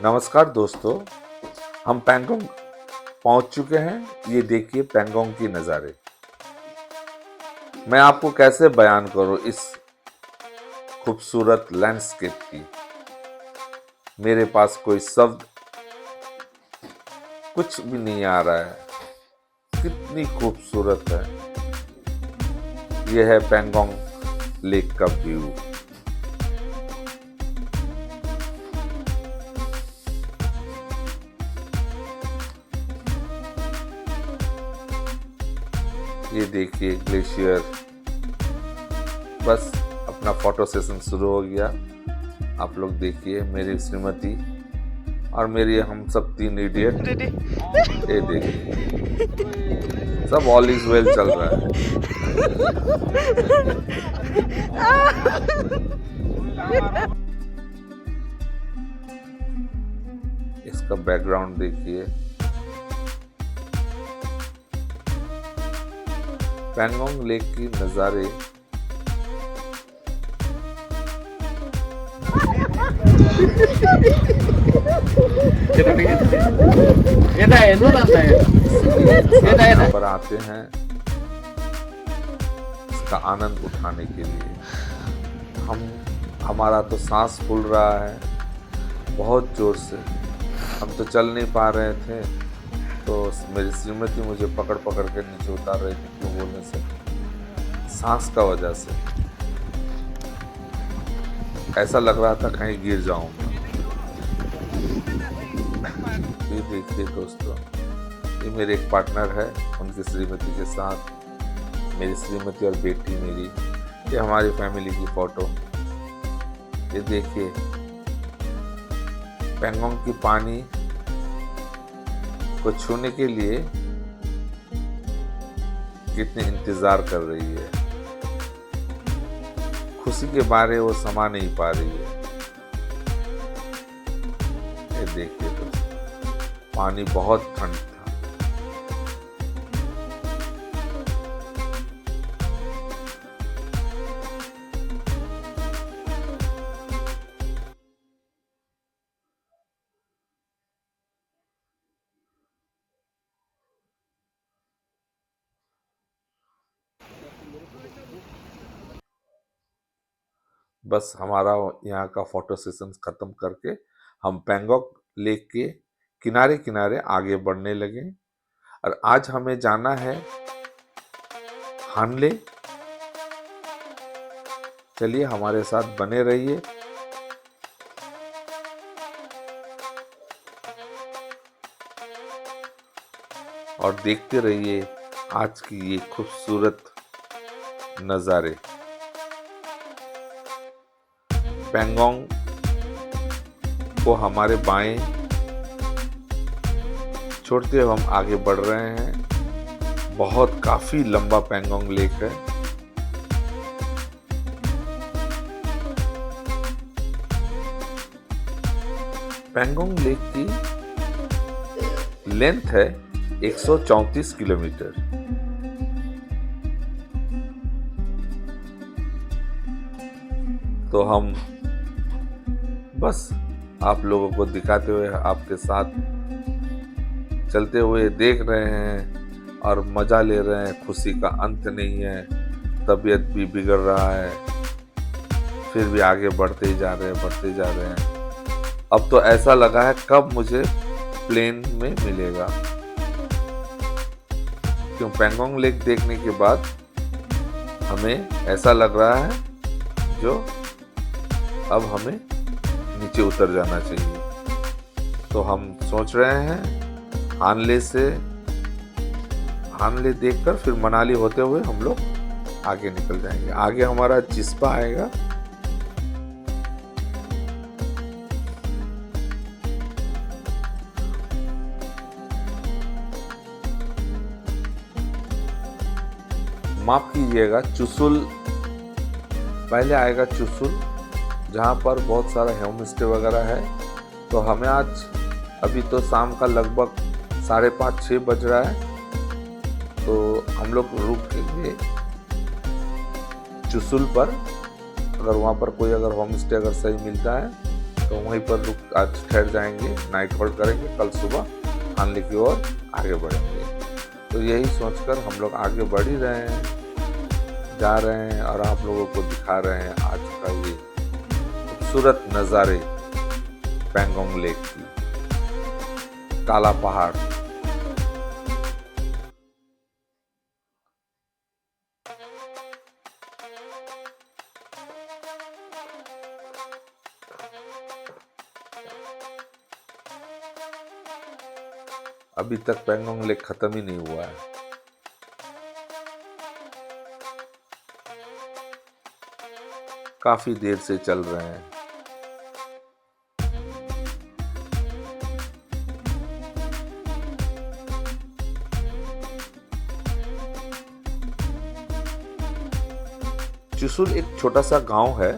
नमस्कार दोस्तों, हम पैंगोंग पहुंच चुके हैं। ये देखिए पैंगोंग की नज़ारे। मैं आपको कैसे बयान करूं इस खूबसूरत लैंडस्केप की। मेरे पास कोई शब्द कुछ भी नहीं आ रहा है। कितनी खूबसूरत है। यह है पैंगोंग लेक का व्यू। ये देखिए ग्लेशियर। बस अपना फोटो सेशन शुरू हो गया। आप लोग देखिए मेरी श्रीमती और मेरी हम सब 3 इडियट। ये देखिए सब ऑल इज वेल चल रहा है। इसका बैकग्राउंड देखिए। पैंगोंग लेक की नज़ारे। यहाँ पर आते हैं इसका आनंद उठाने के लिए। हमारा तो सांस फूल रहा है बहुत जोर से। हम तो चल नहीं पा रहे थे, तो मेरी श्रीमती मुझे पकड़ पकड़ के नीचे उतार रही थी। क्यों बोलने से, सांस का वजह से ऐसा लग रहा था कहीं गिर जाऊंगा। ये देखिए दोस्तों, ये मेरे एक पार्टनर है, उनकी श्रीमती के साथ। मेरी श्रीमती और बेटी मेरी। ये हमारी फैमिली की फोटो। ये देखिए पैंगोंग की पानी को छूने के लिए कितने इंतजार कर रही है। खुशी के बारे वो समा नहीं पा रही है। ये देखिए तो पानी बहुत ठंड था। बस हमारा यहाँ का फोटो सेशन खत्म करके हम पैंगोंग लेक के किनारे किनारे आगे बढ़ने लगे। और आज हमें जाना है हानले। चलिए हमारे साथ बने रहिए। और देखते रहिए आज की ये खूबसूरत नज़ारे। पैंगोंग को हमारे बाएं छोड़ते हुए हम आगे बढ़ रहे हैं। बहुत काफी लंबा पैंगोंग लेक है। पैंगोंग लेक की लेंथ है 134 किलोमीटर। तो हम बस आप लोगों को दिखाते हुए आपके साथ चलते हुए देख रहे हैं और मजा ले रहे हैं। खुशी का अंत नहीं है। तबीयत भी बिगड़ रहा है, फिर भी आगे बढ़ते ही जा रहे हैं। अब तो ऐसा लगा है कब मुझे प्लेन में मिलेगा। क्यों पैंगोंग लेक देखने के बाद हमें ऐसा लग रहा है जो अब हमें नीचे उतर जाना चाहिए। तो हम सोच रहे हैं हानले देखकर फिर मनाली होते हुए हम लोग आगे निकल जाएंगे। आगे हमारा जिस्पा आएगा। माफ कीजिएगा, चुसुल पहले आएगा। चुसुल जहाँ पर बहुत सारा होम स्टे वगैरह है। तो हमें आज अभी तो शाम का लगभग 5:30-6 बज रहा है। तो हम लोग रुकेंगे चुसुल पर। अगर वहाँ पर कोई होम स्टे अगर सही मिलता है तो वहीं पर रुक आज ठहर जाएंगे, नाइट होल्ड करेंगे, कल सुबह हानले की ओर आगे बढ़ेंगे। तो यही सोचकर हम लोग आगे बढ़ ही रहे हैं, जा रहे हैं और आप लोगों को दिखा रहे हैं आज का ये खूबसूरत नज़ारे पैंगोंग लेक की, काला पहाड़। अभी तक पैंगोंग लेक खत्म ही नहीं हुआ है। काफी देर से चल रहे हैं। चुसुल एक छोटा सा गांव है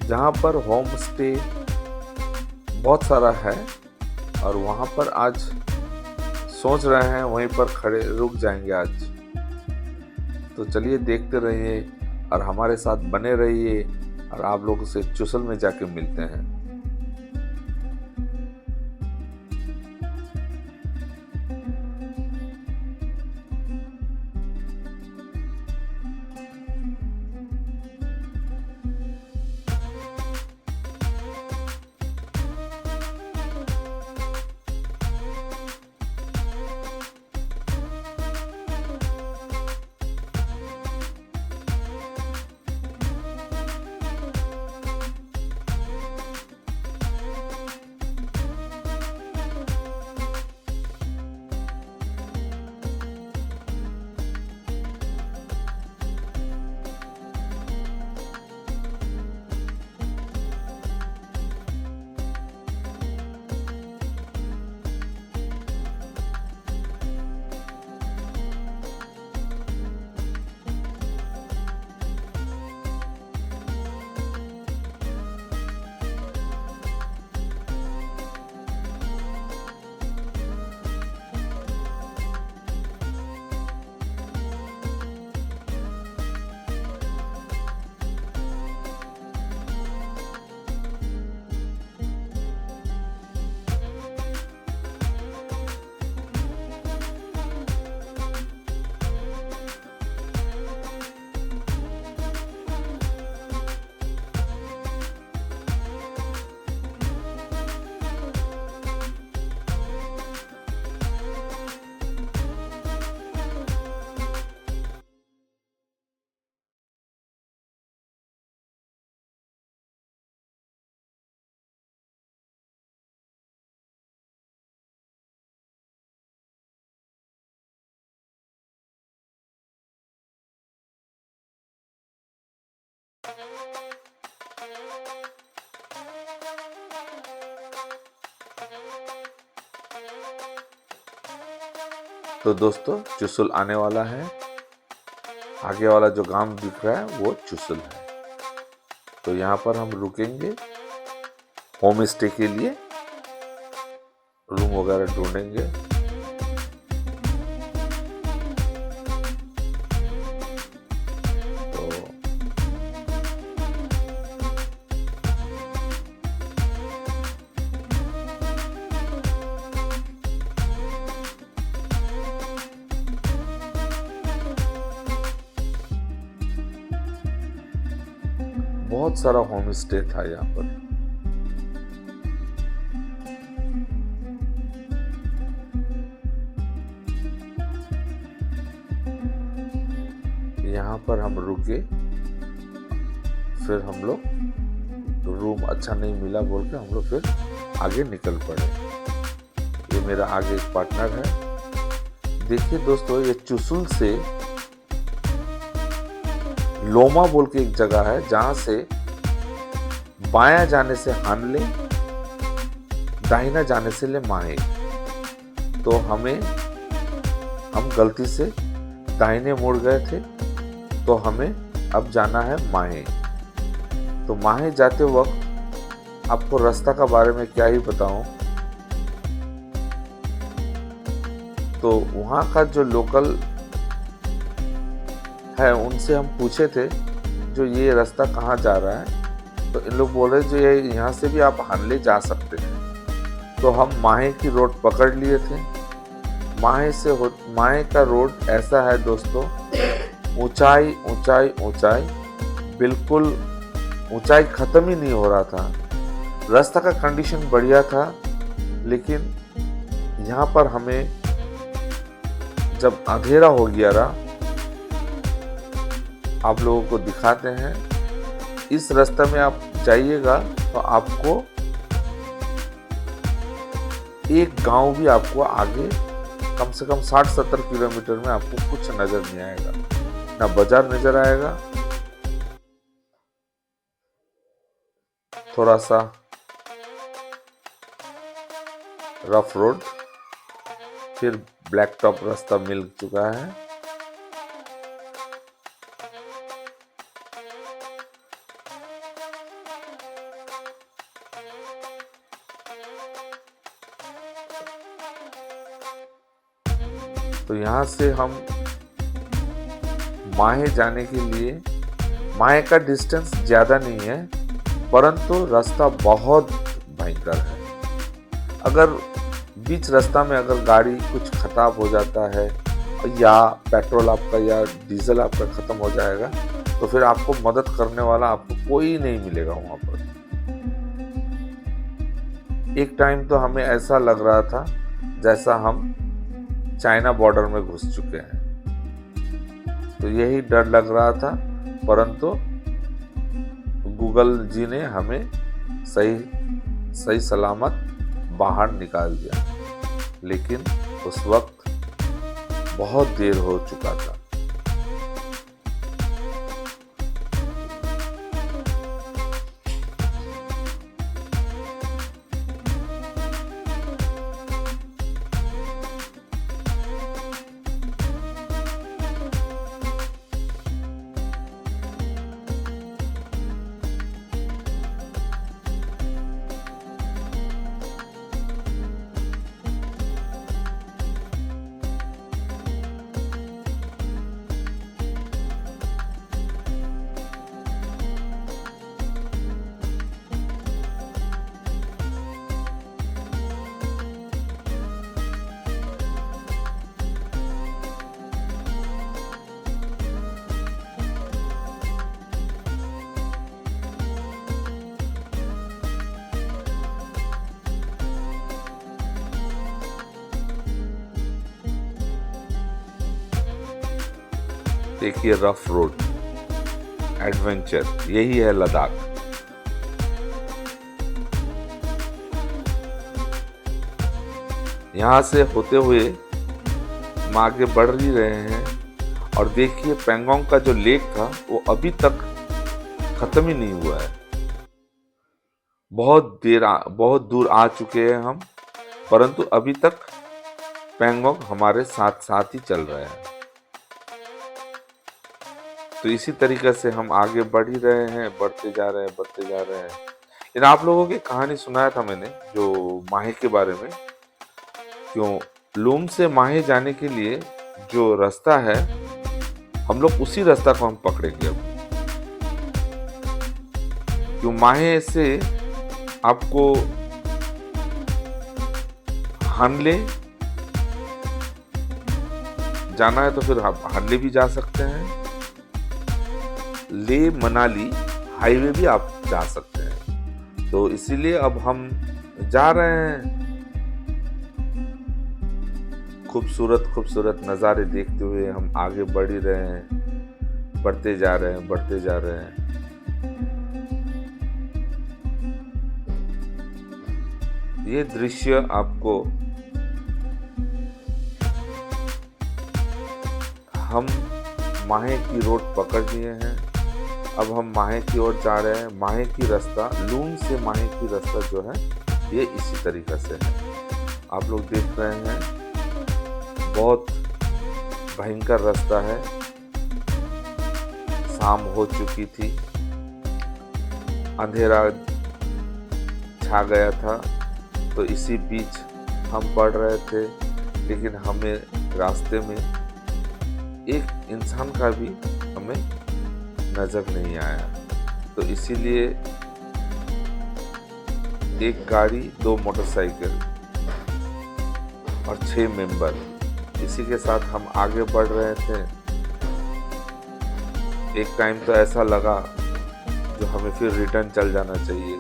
जहां पर होम स्टे बहुत सारा है और वहां पर आज सोच रहे हैं वहीं पर खड़े रुक जाएंगे आज। तो चलिए देखते रहिए और हमारे साथ बने रहिए और आप लोगों से चुसल में जाके मिलते हैं। तो दोस्तों चुसुल आने वाला है। आगे वाला जो गांव दिख रहा है वो चुसुल है। तो यहाँ पर हम रुकेंगे होम स्टे के लिए, रूम वगैरह ढूंढेंगे। बहुत सारा होम स्टे था यहाँ पर। यहाँ पर हम रुके, फिर हम लोग रूम अच्छा नहीं मिला बोल के हम लोग फिर आगे निकल पड़े। ये मेरा आगे एक पार्टनर है। देखिए दोस्तों, ये चुसुल से लोमा बोल के एक जगह है जहां से बायां जाने से हानले, दाहिना जाने से ले माहे। तो हम गलती से दाहिने मुड़ गए थे, तो हमें अब जाना है माहे। तो माहे जाते वक्त आपको रास्ता का बारे में क्या ही बताऊं, तो वहाँ का जो लोकल है उनसे हम पूछे थे जो ये रास्ता कहाँ जा रहा है, तो इन लोग बोल रहे जो ये यहाँ से भी आप हानले जा सकते हैं। तो हम माहे की रोड पकड़ लिए थे। माहे का रोड ऐसा है दोस्तों, ऊंचाई ऊंचाई ऊंचाई, बिल्कुल ऊंचाई खत्म ही नहीं हो रहा था। रास्ता का कंडीशन बढ़िया था, लेकिन यहाँ पर हमें जब अंधेरा हो गया रहा, आप लोगों को दिखाते हैं। इस रास्ते में आप जाइएगा तो आपको एक गांव भी आपको आगे कम से कम 60-70 किलोमीटर में आपको कुछ नजर नहीं आएगा, ना बाजार नजर आएगा, थोड़ा सा रफ रोड, फिर ब्लैक टॉप रास्ता मिल चुका है। तो यहाँ से हम माहे जाने के लिए, माहे का डिस्टेंस ज्यादा नहीं है, परंतु रास्ता बहुत भयंकर है। अगर बीच रास्ता में अगर गाड़ी कुछ खराब हो जाता है या पेट्रोल आपका या डीजल आपका खत्म हो जाएगा, तो फिर आपको मदद करने वाला आपको कोई नहीं मिलेगा वहां पर। एक टाइम तो हमें ऐसा लग रहा था जैसा हम चाइना बॉर्डर में घुस चुके हैं, तो यही डर लग रहा था, परंतु गूगल जी ने हमें सही सलामत बाहर निकाल दिया। लेकिन उस वक्त बहुत देर हो चुका था। देखिए रफ रोड एडवेंचर, यही है लद्दाख। यहां से होते हुए हम आगे बढ़ ही रहे हैं, और देखिए पेंगोंग का जो लेक था वो अभी तक खत्म ही नहीं हुआ है। बहुत दूर आ चुके हैं हम, परंतु अभी तक पेंगोंग हमारे साथ साथ ही चल रहा है। तो इसी तरीके से हम आगे बढ़ ही रहे हैं, बढ़ते जा रहे हैं। लेकिन आप लोगों की कहानी सुनाया था मैंने जो माहे के बारे में, क्यों लूम से माहे जाने के लिए जो रास्ता है, हम लोग उसी रास्ता को हम पकड़ेंगे अब। क्यों माहे से आपको हानले जाना है तो फिर आप हानले भी जा सकते हैं, ले मनाली हाईवे भी आप जा सकते हैं। तो इसीलिए अब हम जा रहे हैं, खूबसूरत नज़ारे देखते हुए हम आगे बढ़ ही रहे हैं, बढ़ते जा रहे हैं। ये दृश्य आपको हम माहे की रोड पकड़ लिए हैं। अब हम माहे की ओर जा रहे हैं। माहे की रास्ता, लूम से माहे की रास्ता जो है ये इसी तरीके से है। आप लोग देख रहे हैं, बहुत भयंकर रास्ता है। शाम हो चुकी थी, अंधेरा छा गया था, तो इसी बीच हम बढ़ रहे थे, लेकिन हमें रास्ते में एक इंसान का भी हमें नजर नहीं आया। तो इसीलिए एक गाड़ी, 2 मोटरसाइकिल और 6 मेंबर, इसी के साथ हम आगे बढ़ रहे थे। एक टाइम तो ऐसा लगा जो हमें फिर रिटर्न चल जाना चाहिए।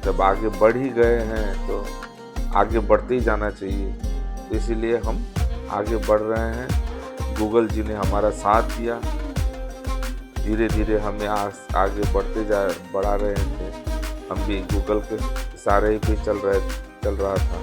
जब आगे बढ़ ही गए हैं तो आगे बढ़ते ही जाना चाहिए, तो इसीलिए हम आगे बढ़ रहे हैं। गूगल जी ने हमारा साथ दिया, धीरे धीरे हमें आगे बढ़ा रहे थे। हम भी गूगल के इशारे पे चल रहा था।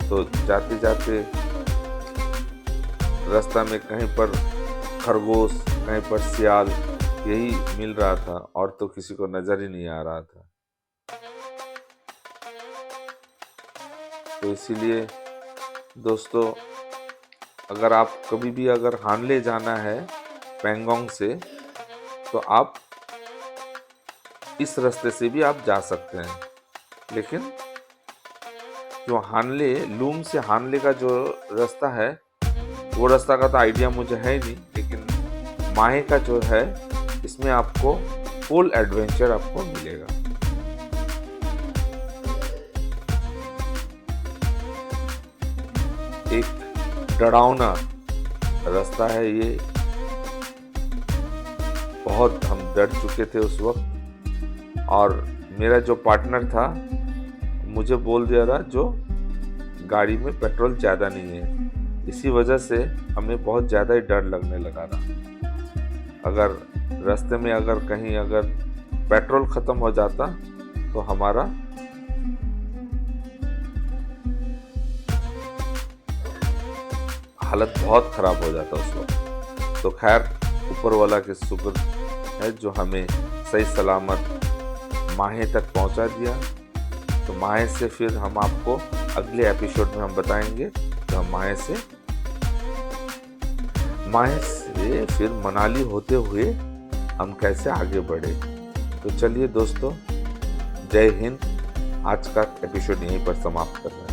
तो जाते जाते रास्ता में कहीं पर खरगोश, कहीं पर सियाल, यही मिल रहा था और तो किसी को नजर ही नहीं आ रहा था। तो इसीलिए दोस्तों, अगर आप कभी भी अगर हानले जाना है पैंगोंग से, तो आप इस रास्ते से भी आप जा सकते हैं। लेकिन जो हानले, लूम से हानले का जो रास्ता है, वो रास्ता का तो आइडिया मुझे है नहीं, लेकिन माहे का जो है, इसमें आपको फुल एडवेंचर आपको मिलेगा। एक डरावना रास्ता है ये, बहुत हम डर चुके थे उस वक्त। और मेरा जो पार्टनर था मुझे बोल दिया था जो गाड़ी में पेट्रोल ज़्यादा नहीं है, इसी वजह से हमें बहुत ज़्यादा ही डर लगने लगा था। अगर रास्ते में अगर कहीं अगर पेट्रोल ख़त्म हो जाता तो हमारा हालत बहुत ख़राब हो जाता उस वक्त। तो खैर, ऊपर वाला के शुक्र है जो हमें सही सलामत माहे तक पहुंचा दिया। तो माहे से फिर हम आपको अगले एपिसोड में हम बताएंगे कि हम माहे से फिर मनाली होते हुए हम कैसे आगे बढ़े। तो चलिए दोस्तों, जय हिंद। आज का एपिसोड यहीं पर समाप्त कर रहे हैं।